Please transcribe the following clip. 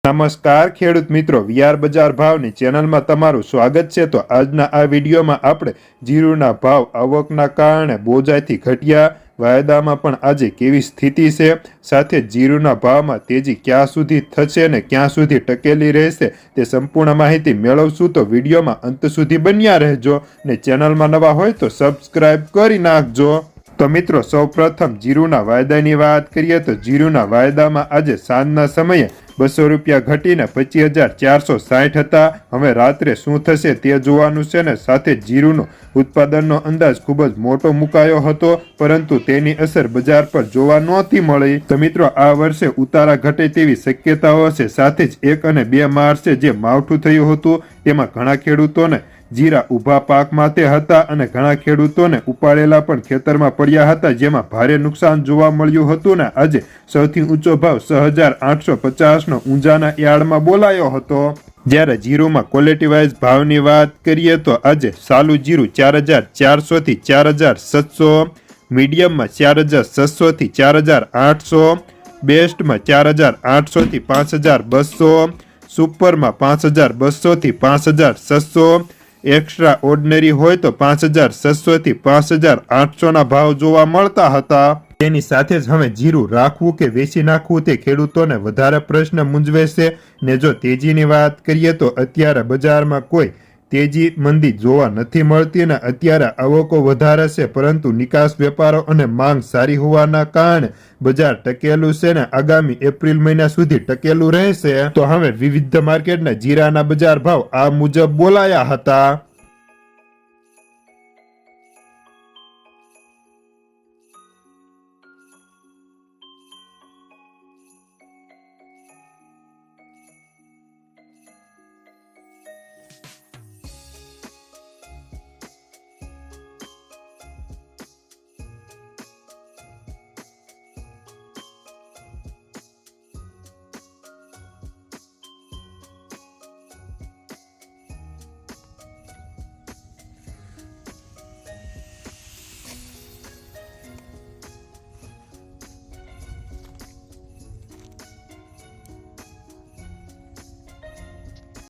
નમસ્કાર ખેડૂત મિત્રો, વીઆર બજાર ભાવની ચેનલમાં તમારું સ્વાગત છે। તો આજના આ વિડીયોમાં આપણે જીરુના ભાવ આવકના કારણે બોજાથી ઘટ્યા, વાયદામાં પણ આજે કેવી સ્થિતિ છે, સાથે જીરુના ભાવમાં તેજી ક્યાં સુધી થશે અને ક્યાં સુધી ટકેલી રહેશે તે સંપૂર્ણ માહિતી મેળવશું। તો વિડીયોમાં અંત સુધી બન્યા રહેજો ને ચેનલમાં નવા હોય તો સબસ્ક્રાઇબ કરી નાખજો। તો મિત્રો, સૌપ્રથમ જીરુના વાયદાની વાત કરીએ તો જીરુના વાયદામાં આજે સાંજના સમયે 200 રૂપિયા ઘટીને 25,460 હતા। હવે રાત્રે શું થશે તે જોવાનું છે ને સાથે જીરુનો ઉત્પાદનનો અંદાજ ખૂબ જ મોટો મુકાયો હતો, પરંતુ તેની અસર બજાર પર જોવા નહોતી મળી। તો મિત્રો, આ વર્ષે ઉતારા ઘટે તેવી શક્યતાઓ છે। સાથે જ 1 અને 2 માર્ચે જે માવઠું થયું હતું તેમાં ઘણા ખેડૂતોને જીરા ઊભા પાક માટે હતા અને ઘણા ખેડૂતોને ઉપાડેલા પણ ખેતરમાં પડ્યા હતા, જેમાં ભારે નુકસાન જોવા મળ્યું હતું ને આજે સૌથી ઊંચો ભાવ 6,850નો ઊંઝાના યાર્ડમાં બોલાયો હતો। જ્યારે જીરુમાં ક્વોલિટી વાઇઝ ભાવની વાત કરીએ તો આજે સાલું જીરું 4,400 થી 4,700, મીડિયમમાં 4,600 થી 4,800, બેસ્ટમાં 4,800 થી 5,200, સુપરમાં 5,200 થી 5,600, એક્સ્ટ્રા ઓર્ડિનરી હોય તો 5,600 થી 5,800ના ભાવ જોવા મળતા હતા। તેની સાથે જ હવે જીરું રાખવું કે વેચી નાખવું તે ખેડૂતોને વધારે પ્રશ્ન મૂંઝવે છે ને જો તેજીની વાત કરીએ તો અત્યારે બજારમાં કોઈ તેજી મંદી જોવા નથી મળતી અને અત્યારે આવકો વધારે છે, પરંતુ નિકાસ વેપારો અને માંગ સારી હોવાના કારણે બજાર ટકેલું છે ને આગામી એપ્રિલ મહિના સુધી ટકેલું રહેશે। તો હવે વિવિધ માર્કેટના જીરાના બજાર ભાવ આ મુજબ બોલાયા હતા।